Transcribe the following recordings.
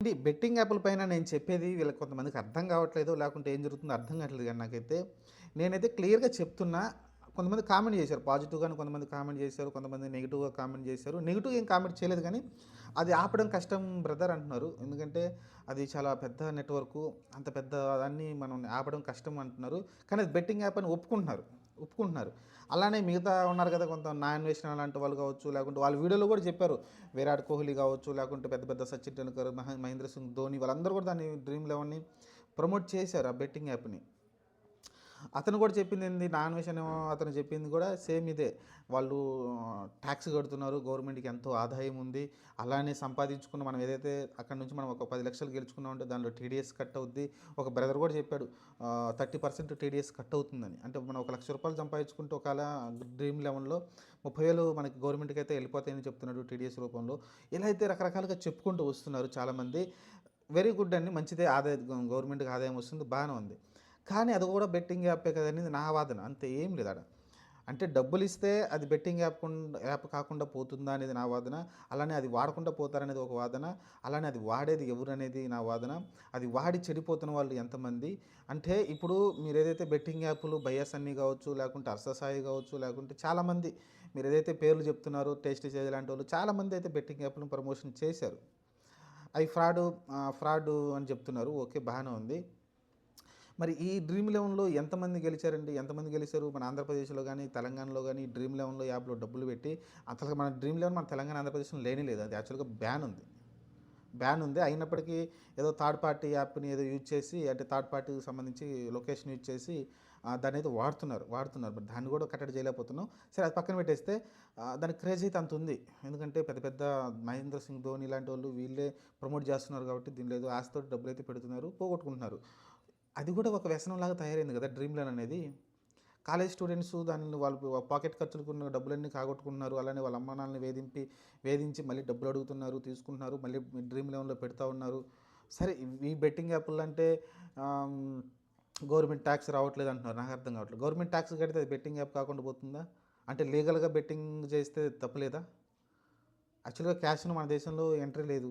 ఇది బెట్టింగ్ యాప్‌ల పైన నేను చెప్పేది వీళ్ళకి కొంతమందికి అర్థం కావట్లేదు. లేకుంటే ఏం జరుగుతుందో అర్థం కావట్లేదు గానీ నాకైతే. నేనైతే క్లియర్‌గా చెప్తున్నా. కొంతమంది కామెంట్ చేశారు. పాజిటివ్‌గాను కొంతమంది కామెంట్ చేశారు. కొంతమంది నెగెటివ్‌గా కామెంట్ చేశారు. నెగెటివ్ ఏం కామెంట్ చేయలేదు గానీ, అది ఆపడం కష్టం బ్రదర్ అంటున్నారు. ఎందుకంటే అది చాలా పెద్ద నెట్‌వర్కు. అంత పెద్ద దాన్ని మనం ఆపడం కష్టం అంటున్నారు. కానీ అది బెట్టింగ్ యాప్ అని ఒప్పుకుంటున్నారు. ఒప్పుకుంటున్నారు. అలానే మిగతా ఉన్నారు కదా! కొంత నా అన్వేషణ లాంటి వాళ్ళు కావచ్చు, లేకుంటే వాళ్ళ వీడియోలో కూడా చెప్పారు. విరాట్ కోహ్లీ కావచ్చు, లేకుంటే పెద్ద పెద్ద సచిన్ టెండూల్కర్, మహేంద్ర సింగ్ ధోని వాళ్ళందరూ కూడా దాన్ని డ్రీమ్ లెవెన్‌ని ప్రమోట్ చేశారు ఆ బెట్టింగ్ యాప్‌ని. అతను కూడా చెప్పిందేంది నా అన్వేషణ అతను చెప్పింది కూడా సేమ్ ఇదే. వాళ్ళు ట్యాక్స్ కడుతున్నారు. గవర్నమెంట్‌కి ఎంతో ఆదాయం ఉంది. అలానే సంపాదించుకున్న మనం ఏదైతే అక్కడి నుంచి మనం ఒక 10,00,000 గెలుచుకున్నామంటే దానిలో టీడీఎస్ కట్ అవుద్ది. ఒక బ్రదర్ కూడా చెప్పాడు. 30% టీడీఎస్ కట్ అవుతుందని. అంటే మనం ఒక రూ. 1,00,000 సంపాదించుకుంటే ఒకవేళ డ్రీమ్ లెవెన్‌లో 30,000 మనకి గవర్నమెంట్‌కి అయితే వెళ్ళిపోతాయని చెప్తున్నాడు టీడీఎస్ రూపంలో. ఇలా అయితే రకరకాలుగా చెప్పుకుంటూ వస్తున్నారు చాలామంది. వెరీ గుడ్ అండి. మంచిదే గవర్నమెంట్‌కి ఆదాయం వస్తుంది. బాగానే ఉంది. కానీ అది కూడా బెట్టింగ్ యాపే కదనేది నా వాదన. అంతే ఏం లేదు ఆడ. అంటే డబ్బులిస్తే అది బెట్టింగ్ యాప్ కాకుండా పోతుందా అనేది నా వాదన. అలానే అది వాడకుండా పోతారనేది ఒక వాదన. అలానే అది వాడేది ఎవరనేది నా వాదన. అది వాడి చెడిపోతున్న వాళ్ళు ఎంతమంది? అంటే ఇప్పుడు మీరేదైతే బెట్టింగ్ యాపులు బయస్ అన్నీ కావచ్చు, లేకుంటే అర్ససాయి కావచ్చు, లేకుంటే చాలామంది మీరేదైతే పేర్లు చెప్తున్నారో టేస్టీ చేజ్ లాంటి వాళ్ళు చాలామంది అయితే బెట్టింగ్ యాప్‌లను ప్రమోషన్ చేశారు. అవి ఫ్రాడు అని చెప్తున్నారు. ఓకే. బాగానే ఉంది. మరి ఈ డ్రీమ్ లెవెన్‌లో ఎంతమంది గెలిచారండి? ఎంతమంది గెలిచారు? మన ఆంధ్రప్రదేశ్‌లో గాని, తెలంగాణలో గాని డ్రీమ్ లెవెన్‌లో యాప్‌లో డబ్బులు పెట్టి అసలు మన డ్రీమ్ లెవెన్ మన తెలంగాణ, ఆంధ్రప్రదేశ్‌లో లేనే లేదు. అది యాక్చువల్‌గా బ్యాన్ ఉంది. బ్యాన్ ఉంది. అయినప్పటికీ ఏదో థర్డ్ పార్టీ యాప్‌ని ఏదో యూజ్ చేసి అంటే థర్డ్ పార్టీకి సంబంధించి లొకేషన్ యూజ్ చేసి దాన్నైతే వాడుతున్నారు. బట్ దాన్ని కూడా కట్టడి చేయలేకపోతున్నాం. సరే అది పక్కన పెట్టేస్తే దాని క్రేజ్ అయితే అంత ఉంది. ఎందుకంటే పెద్ద పెద్ద మహేంద్ర సింగ్ ధోని ఇలాంటి వాళ్ళు వీళ్ళే ప్రమోట్ చేస్తున్నారు కాబట్టి దీనిలో ఏదో ఆశతోటి డబ్బులైతే పెడుతున్నారు, పోగొట్టుకుంటున్నారు. అది కూడా ఒక వ్యసనంలాగా తయారైంది కదా డ్రీమ్ ల్యాండ్ అనేది. కాలేజ్ స్టూడెంట్స్ దాన్ని వాళ్ళు పాకెట్ ఖర్చులకున్న డబ్బులన్నీ కాగొట్టుకుంటున్నారు. అలానే వాళ్ళ అమ్మా నాన్నని వేధించి మళ్ళీ డబ్బులు అడుగుతున్నారు, తీసుకుంటున్నారు. మళ్ళీ డ్రీమ్ లెవెన్‌లో పెడతా ఉన్నారు. సరే ఈ బెట్టింగ్ యాపులు అంటే ఆహ్, గవర్నమెంట్ ట్యాక్స్ రావట్లేదు అంటున్నారు. నాకు అర్థం కావట్లేదు. గవర్నమెంట్ ట్యాక్స్ కడితే అది బెట్టింగ్ యాప్ కాకుండా పోతుందా? అంటే లీగల్‌గా బెట్టింగ్ చేస్తే తప్పులేదా? యాక్చువల్‌గా క్యాష్‌ను మన దేశంలో ఎంట్రీ లేదు.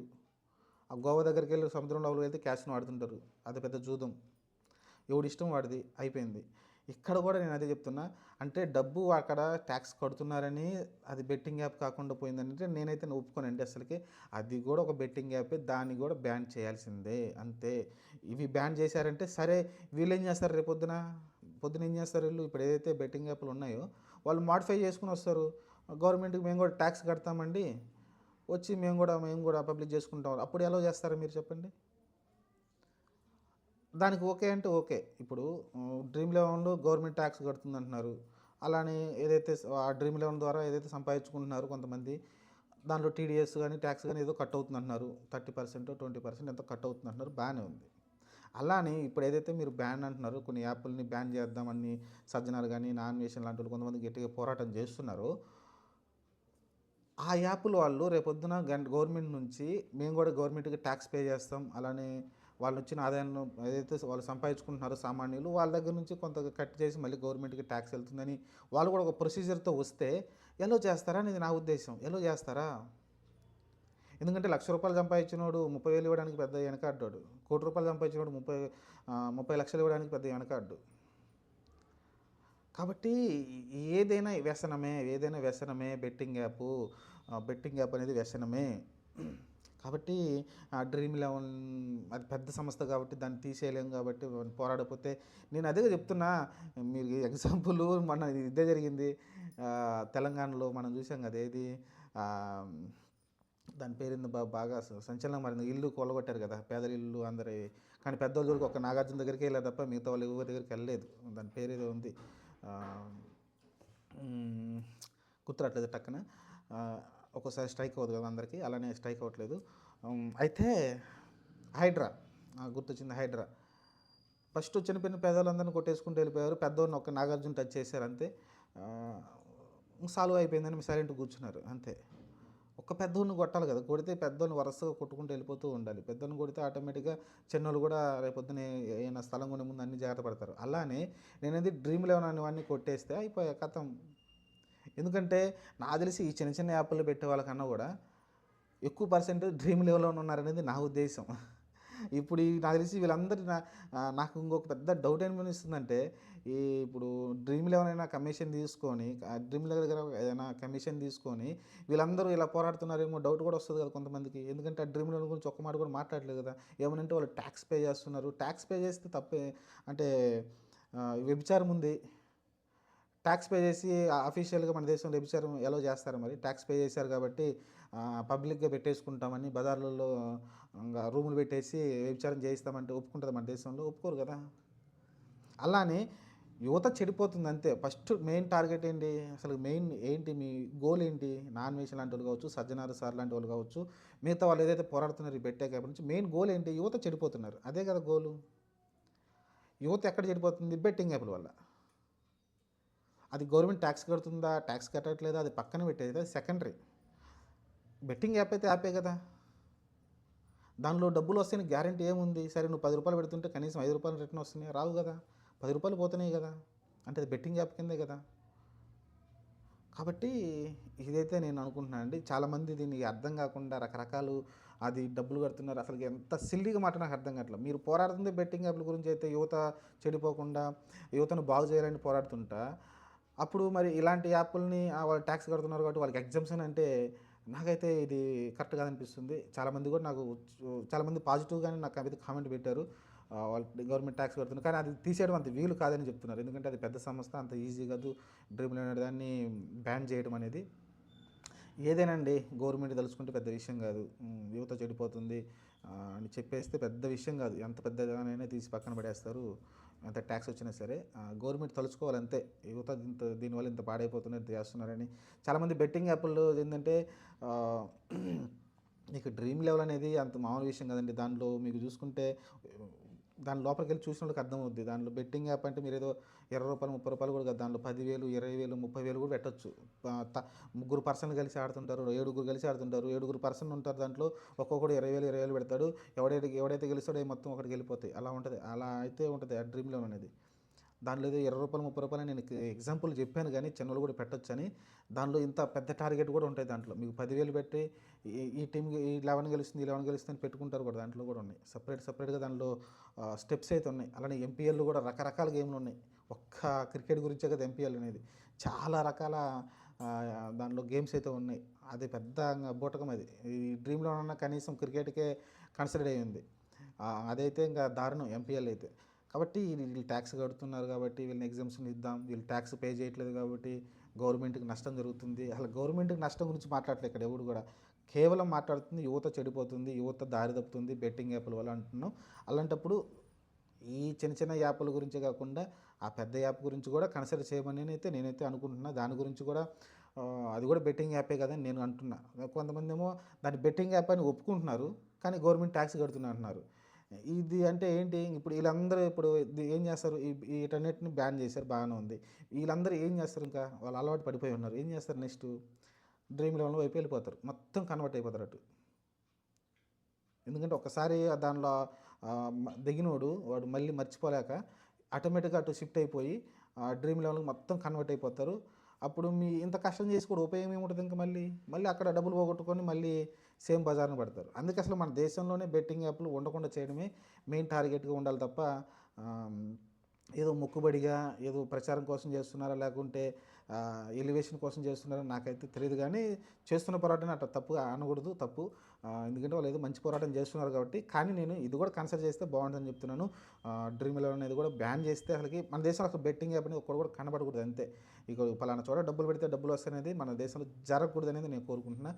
ఆ గోవా దగ్గరికెళ్ళి సముద్రం లోపలికి వెళ్తే క్యాష్‌ని వాడుతుంటారు. అది పెద్ద జూదం. ఎవడిష్టం వాడిది అయిపోయింది. ఇక్కడ కూడా నేను అదే చెప్తున్నా. అంటే డబ్బు అక్కడ ట్యాక్స్ కడుతున్నారని అది బెట్టింగ్ యాప్ కాకుండా పోయిందంటే నేనైతే ఒప్పుకోనండి అసలకి. అది కూడా ఒక బెట్టింగ్ యాపే. దాన్ని కూడా బ్యాన్ చేయాల్సిందే అంతే. ఇవి బ్యాన్ చేశారంటే సరే వీళ్ళేం చేస్తారు పొద్దున ఏం చేస్తారు వీళ్ళు ఇప్పుడు ఏదైతే బెట్టింగ్ యాప్‌లు ఉన్నాయో వాళ్ళు మోడిఫై చేసుకొని వస్తారు. గవర్నమెంట్‌కి మేము కూడా ట్యాక్స్ కడతామండి. వచ్చి మేము కూడా పబ్లిక్ చేసుకుంటాం. అప్పుడు ఎలౌ చేస్తారా మీరు చెప్పండి? దానికి ఓకే అంటే ఓకే. ఇప్పుడు డ్రీమ్ లెవెన్‌లో గవర్నమెంట్ ట్యాక్స్ కడుతుందంటున్నారు. అలానే ఏదైతే ఆ డ్రీమ్ లెవెన్ ద్వారా ఏదైతే సంపాదించుకుంటున్నారో కొంతమంది, దాంట్లో టీడీఎస్ గాని, ట్యాక్స్ గాని ఏదో కట్ అవుతుందంటున్నారు. 30% 20% ఎంతో కట్ అవుతుందంటున్నారు. బానే ఉంది. అలా అని ఇప్పుడు ఏదైతే మీరు బ్యాన్ అంటున్నారో కొన్ని యాపుల్ని బ్యాన్ చేద్దామని సజ్జనారు గాని, నాన్ వేషన్ లాంటోళ్ళు కొంతమంది గట్టిగా పోరాటం చేస్తున్నారో, ఆ యాపుల వాళ్ళు రేపొద్దున గవర్నమెంట్ నుంచి మేము కూడా గవర్నమెంట్‌కి ట్యాక్స్ పే చేస్తాం. అలానే వాళ్ళొచ్చిన ఆదాయాన్ని ఏదైతే వాళ్ళు సంపాదించుకుంటున్నారో సామాన్యులు, వాళ్ళ దగ్గర నుంచి కొంత కట్ చేసి మళ్ళీ గవర్నమెంట్‌కి ట్యాక్స్ ఎళ్తుందని వాళ్ళు కూడా ఒక ప్రొసీజర్‌తో వస్తే ఎలో చేస్తారా అనేది నా ఉద్దేశ్యం. ఎలో చేస్తారా? ఎందుకంటే రూ. 1,00,000 సంపాదించినోడు 30,000 ఇవ్వడానికి పెద్ద వెనకాడ్డోడు. రూ. 1,00,00,000 సంపాదించినోడు 30,00,000 ఇవ్వడానికి పెద్ద వెనకాడ్డు. కాబట్టి ఏదైనా వ్యసనమే బెట్టింగ్ యాపు. బెట్టింగ్ యాప్ అనేది వ్యసనమే. కాబట్టి డ్రీమ్ లెవెన్ అది పెద్ద సంస్థ కాబట్టి దాన్ని తీసేయలేం కాబట్టి పోరాడకపోతే నేను అదే చెప్తున్నా. మీరు ఎగ్జాంపుల్ మొన్న ఇదే జరిగింది. తెలంగాణలో మనం చూసాం కదా! ఏది ఆహ్, దాని పేరేందో బాగా సంచలనం మారింది. ఇల్లు కూలగొట్టారు కదా! పేదల ఇల్లు అందరియి. కానీ పెద్దోళ్ళ దగ్గరికి ఒక నాగార్జున దగ్గరికే ఎళ్ళారు తప్ప మిగతా వాళ్ళు ఎవరి దగ్గరికి ఎళ్ళలేదు. దాని పేరేదో ఉంది. ఆహ్, హ్మ్. గుర్తురాట్లేదు టక్కన. ఆహ్, ఒక్కోసారి స్ట్రైక్ అవ్వదు కదా అందరికి. అలానే స్ట్రైక్ అవ్వట్లేదు. అయితే హైడ్రా గుర్తొచ్చింది హైడ్రా. ఫస్ట్ చనిపోయిన పేదోళ్ళందరిని కొట్టేసుకుంటూ వెళ్ళిపోయారు. పెద్దోడిని ఒక్క నాగార్జున టచ్ చేశారు అంతే. ఆహ్, సాల్వ్ అయిపోయిందని సైలెంట్‌గా కూర్చున్నారు అంతే. ఒక్క పెద్దోడిని కొట్టాలి కదా! కొడితే పెద్దోడిని వరుసగా కొట్టుకుంటూ వెళ్ళిపోతూ ఉండాలి. పెద్దోడిని కొడితే ఆటోమేటిక్‌గా చిన్నోళ్ళు కూడా రేపొద్దున ఏమైనా స్థలం కొనే ముందు అన్ని జాగ్రత్త పడతారు. అలానే నేనది డ్రీమ్ లెవెన్ అనేవాడిని కొట్టేస్తే అయిపోయా ఖతం. ఎందుకంటే నాకు తెలిసి ఈ చిన్న చిన్న యాపుల్లో పెట్టే వాళ్ళకన్నా కూడా ఎక్కువ పర్సెంటేజ్ డ్రీమ్ లెవెల్‌లోనే ఉన్నారనేది నా ఉద్దేశం. ఇప్పుడు నాకు తెలిసి వీళ్ళందరూ నాకు ఇంకొక పెద్ద డౌట్ ఏమనిపిస్తుందంటే, ఈ ఇప్పుడు డ్రీమ్ లెవెల్ అయినా కమిషన్ తీసుకొని డ్రీమ్ లెవెల్ దగ్గర ఏదైనా కమిషన్ తీసుకొని వీళ్ళందరూ ఇలా పోరాడుతున్నారేమో డౌట్ కూడా వస్తది కదా కొంతమందికి. ఎందుకంటే ఆ డ్రీమ్ లెవెల్ గురించి ఒక్క మాట కూడా మాట్లాడలేదు కదా! ఏమనంటే వాళ్ళు టాక్స్ పే చేస్తున్నారు. టాక్స్ పే చేస్తే తప్పే అంటే వ్యభిచారం ఉంది. టాక్స్ పే చేసి అఫీషియల్‌గా మన దేశంలో వ్యభిచారం ఎలౌ చేస్తారా మరి? టాక్స్ పే చేశారు కాబట్టి పబ్లిక్‌గా పెట్టేసుకుంటామని బజార్లలో రూములు పెట్టేసి వ్యభిచారం చేయిస్తామంటే ఒప్పుకుంటదా మన దేశంలో? ఒప్పుకోరు కదా! అలానే యువత చెడిపోతుంది అంతే. ఫస్ట్ మెయిన్ టార్గెట్ ఏంటి? అసలు మెయిన్ ఏంటి? మీ గోల్ ఏంటి? నాన్‌వేషన్ లాంటి వాళ్ళు కావచ్చు, సజ్జనార్ సార్ లాంటి వాళ్ళు కావచ్చు, మిగతా వాళ్ళు ఏదైతే పోరాడుతున్నారో ఈ బెట్టే యాప్ నుంచి మెయిన్ గోల్ ఏంటి? యువత చెడిపోతున్నారు. అదే కదా గోలు. యువత ఎక్కడ చెడిపోతుంది? బెట్టింగ్ యాప్‌ల వల్ల. అది గవర్నమెంట్ ట్యాక్స్ కడుతుందా? ట్యాక్స్ కట్టట్లేదా? అది పక్కన పెట్టేది. అది సెకండరీ. బెట్టింగ్ యాప్ అయితే యాపే కదా! దానిలో డబ్బులు వస్తాయని గ్యారంటీ ఏముంది? సరే నువ్వు రూ. 10 పెడుతుంటే కనీసం రూ. 5 రిటర్న్ వస్తున్నాయా? రావు కదా! రూ. 10 పోతున్నాయి కదా! అంటే అది బెట్టింగ్ యాప్ కిందే కదా! కాబట్టి ఇదైతే నేను అనుకుంటున్నానండి. చాలామంది దీనికి అర్థం కాకుండా రకరకాలు అది డబ్బులు కడుతున్నారు. అసలు ఎంత సిల్లీగా మాట నాకు అర్థం కావట్లేదు. మీరు పోరాడుతుంది బెట్టింగ్ యాప్ల గురించి అయితే యువత చెడిపోకుండా యువతను బాగు చేయాలని పోరాడుతుంటా, అప్పుడు మరి ఇలాంటి యాప్‌లని వాళ్ళు ట్యాక్స్ కడుతున్నారు కాబట్టి వాళ్ళకి ఎగ్జంప్షన్ అంటే నాకైతే ఇది కరెక్ట్ కాదనిపిస్తుంది. చాలామంది కూడా నాకు చాలామంది పాజిటివ్‌గానే నాకు మీద కామెంట్ పెట్టారు. వాళ్ళు గవర్నమెంట్ ట్యాక్స్ కడుతున్నారు. కానీ అది తీసేయడం అంత వీలు కాదని చెప్తున్నారు. ఎందుకంటే అది పెద్ద సంస్థ అంత ఈజీ కాదు. డ్రీమ్ అనే దాన్ని బ్యాన్ చేయడం అనేది. ఏదేనండి గవర్నమెంట్ తలుచుకుంటే పెద్ద విషయం కాదు. యువత చెడిపోతుంది అని చెప్పేస్తే పెద్ద విషయం కాదు. ఎంత పెద్దగానైనా తీసి పక్కన పడేస్తారు. ఎంత ట్యాక్స్ వచ్చినా సరే గవర్నమెంట్ తలుచుకోవాలి అంతే. యువత దీనివల్ల ఇంత పాడైపోతున్నారు, ఇంత చేస్తున్నారని. చాలామంది బెట్టింగ్ యాప్‌ల్లో ఏందంటే ఆహ్, మీకు డ్రీమ్ లెవెల్ అనేది అంత మామూలు విషయం కాదండి. దాంట్లో మీకు చూసుకుంటే దాని లోపలికెళ్ళి చూసినోళ్ళకి అర్థమవుద్ది. దాంట్లో బెట్టింగ్ యాప్ అంటే మీరేదో రూ. 20, రూ. 30 కూడా కాదు. దాంట్లో 10,000, 20,000, 30,000 కూడా పెట్టొచ్చు. ముగ్గురు పర్సన్లు కలిసి ఆడుతుంటారు. ఏడుగురు కలిసి ఆడుతుంటారు. ఏడుగురు పర్సన్లు ఉంటారు దాంట్లో. ఒక్కొక్కడు 20,000, 20,000 పెడతాడు. ఎవడైతే గెలుస్తాడో అవి మొత్తం ఒకటికి వెళ్ళిపోతాయి. అలా ఉంటది. అలా అయితే ఉంటది ఆ డ్రీమ్ లెవెల్ అనేది. దాంట్లో ఏదో రూ. 20, 30 అని నేను ఎగ్జాంపుల్ చెప్పాను కానీ చిన్నోళ్ళు కూడా పెట్టొచ్చని. దానిలో ఇంత పెద్ద టార్గెట్ కూడా ఉంటాయి దాంట్లో. మీకు 10,000 పెట్టి ఈ టీమ్‌కి ఈ 11 గెలుస్తుంది, ఈ 11 గెలుస్తుంది అని పెట్టుకుంటారు కూడా దాంట్లో కూడా ఉన్నాయి. సెపరేట్‌గా దానిలో స్టెప్స్ అయితే ఉన్నాయి. అలానే ఎంపీఎల్‌లు కూడా రకరకాల గేమ్‌లు ఉన్నాయి. ఒక్క క్రికెట్ గురించే కదా ఎంపీఎల్ అనేది. చాలా రకాల దాంట్లో గేమ్స్ అయితే ఉన్నాయి. అది పెద్ద బూటకం అది. ఈ డ్రీమ్‌లో ఉన్న కనీసం క్రికెట్‌కే కన్సిడర్ అయ్యింది. అదైతే ఇంకా దారుణం ఎంపీఎల్ అయితే. కాబట్టి వీళ్ళు ట్యాక్స్ కడుతున్నారు కాబట్టి వీళ్ళని ఎగ్జామ్షన్ ఇద్దాం. వీళ్ళు ట్యాక్స్ పే చేయట్లేదు కాబట్టి గవర్నమెంట్‌కి నష్టం జరుగుతుంది. అసలు గవర్నమెంట్‌కి నష్టం గురించి మాట్లాడట్లేదు ఇక్కడ ఎవడు కూడా. కేవలం మాట్లాడుతుంది యువత చెడిపోతుంది, యువత దారి తప్పుతుంది బెట్టింగ్ యాప్‌ల వల్ల అంటున్నాం. అలాంటప్పుడు ఈ చిన్న చిన్న యాప్‌ల గురించే కాకుండా ఆ పెద్ద యాప్ గురించి కూడా కన్సిడర్ చేయమని నేనైతే అనుకుంటున్నా. దాని గురించి కూడా అది కూడా బెట్టింగ్ యాపే కదా అని నేను అంటున్నా. కొంతమందేమో దాన్ని బెట్టింగ్ యాప్ అని ఒప్పుకుంటున్నారు. కానీ గవర్నమెంట్ ట్యాక్స్ కడుతున్నా అంటున్నారు. ఇది అంటే ఏంటి? ఇప్పుడు వీళ్ళందరూ ఇప్పుడు ఏం చేస్తారు? వీటన్నిటిని బ్యాన్ చేశారు బాగానే ఉంది. వీళ్ళందరూ ఏం చేస్తారు ఇంకా? వాళ్ళు అలవాటు పడిపోయి ఉన్నారు. ఏం చేస్తారు నెక్స్ట్? డ్రీమ్ లెవెల్ వైపు వెళ్ళిపోతారు. మొత్తం కన్వర్ట్ అయిపోతారు అటు. ఎందుకంటే ఒక్కసారి దానిలో దిగినోడు వాడు మళ్ళీ మర్చిపోలేక ఆటోమేటిక్‌గా అటు షిఫ్ట్ అయిపోయి డ్రీమ్ లెవెల్‌కి మొత్తం కన్వర్ట్ అయిపోతారు. అప్పుడు ఇంత కష్టం చేసి కూడా ఉపయోగం ఏముంటది ఇంక మళ్ళీ? మళ్ళీ అక్కడ డబ్బులు పోగొట్టుకొని మళ్ళీ సేమ్ బజార్‌న పడతారు. అందుకే అసలు మన దేశంలోనే బెట్టింగ్ యాప్‌లు ఉండకుండా చేయడమే మెయిన్ టార్గెట్‌గా ఉండాలి తప్ప ఆహ్, ఏదో మొక్కుబడిగా ఏదో ప్రచారం కోసం చేస్తున్నారా? లేకుంటే ఎలివేషన్ కోసం చేస్తున్నారా? నాకైతే తెలీదు గానీ చేస్తున్న పోరాటాన్ని అట్లా తప్పుగా అనకూడదు. తప్పు. ఎందుకంటే వాళ్ళు ఏదో మంచి పోరాటం చేస్తున్నారు కాబట్టి. కానీ నేను ఇది కూడా కన్సిడర్ చేస్తే బాగుంటుందని చెప్తున్నాను. డ్రీమ్ ఎలెవెన్ అనేది కూడా బ్యాన్ చేస్తే అసలుకి మన దేశంలో అసలు బెట్టింగ్ యాప్ అనేది ఒక్కటి కూడా కనబడకూడదు అంతే. ఇక పలానా చోట డబ్బులు పెడితే డబ్బులు వస్తాయనేది మన దేశంలో జరగకూడదు అనేది నేను కోరుకుంటున్నా.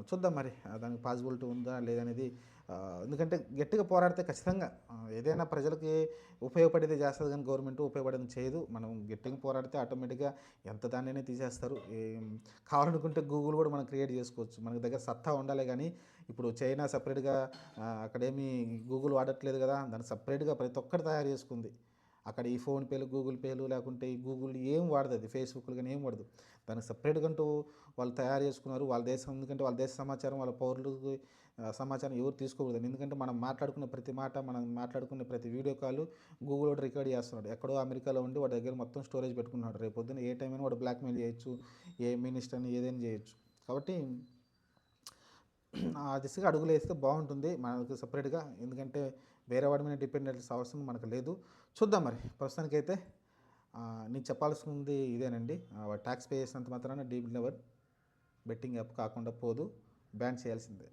చూద్దాం మరి దానికి పాసిబిలిటీ ఉందా లేదనేది. ఎందుకంటే గట్టిగా పోరాడితే ఖచ్చితంగా ఏదైనా ప్రజలకి ఉపయోగపడేది చేస్తుంది కానీ గవర్నమెంట్ ఉపయోగపడేది చేయదు. మనం గట్టిగా పోరాడితే ఆటోమేటిక్‌గా ఎంత దాన్నైనా తీసేస్తారు. కావాలనుకుంటే గూగుల్ కూడా మనం క్రియేట్ చేసుకోవచ్చు. మన దగ్గర సత్తా ఉండాలే కానీ ఇప్పుడు చైనా సపరేట్‌గా అక్కడేమి గూగుల్ వాడట్లేదు కదా! దాన్ని సపరేట్‌గా ప్రతి ఒక్కటి తయారు చేసుకుంది. అక్కడ ఈ ఫోన్‌పేలు, గూగుల్ పేలు లేకుంటే ఈ గూగుల్ ఏం వాడదు అది. ఫేస్‌బుక్‌లు గాని ఏం వాడదు. దానికి సపరేట్‌గా అంటూ వాళ్ళు తయారు చేసుకున్నారు. వాళ్ళ దేశం ఎందుకంటే వాళ్ళ దేశ సమాచారం వాళ్ళ పౌరులకి సమాచారం ఎవరు తీసుకోకూడదు. ఎందుకంటే మనం మాట్లాడుకునే ప్రతి మాట, మనం మాట్లాడుకునే ప్రతి వీడియో కాల్ గూగుల్ వాడు రికార్డ్ చేస్తున్నాడు. ఎక్కడో అమెరికాలో ఉండి వాడి దగ్గర మొత్తం స్టోరేజ్ పెట్టుకున్నాడు. రేపొద్దున ఏ టైం అయినా వాడు బ్లాక్‌మెయిల్ చేయొచ్చు. ఏ మినిస్టర్‌ని ఏదైనా చేయొచ్చు. కాబట్టి ఆ దిశగా అడుగులు వేస్తే బాగుంటుంది మనకు సపరేట్గా. ఎందుకంటే వేరే వాడి మీద డిపెండెన్స్ అవసరం మనకు లేదు. చూద్దాం మరి. ప్రస్తుతానికైతే నీకు చెప్పాల్సింది ఇదేనండి. ట్యాక్స్ పే చేసినంత మాత్రాన డీప్ లెవెల్ బెట్టింగ్ యాప్ కాకుండా పోదు. బ్యాన్ చేయాల్సిందే.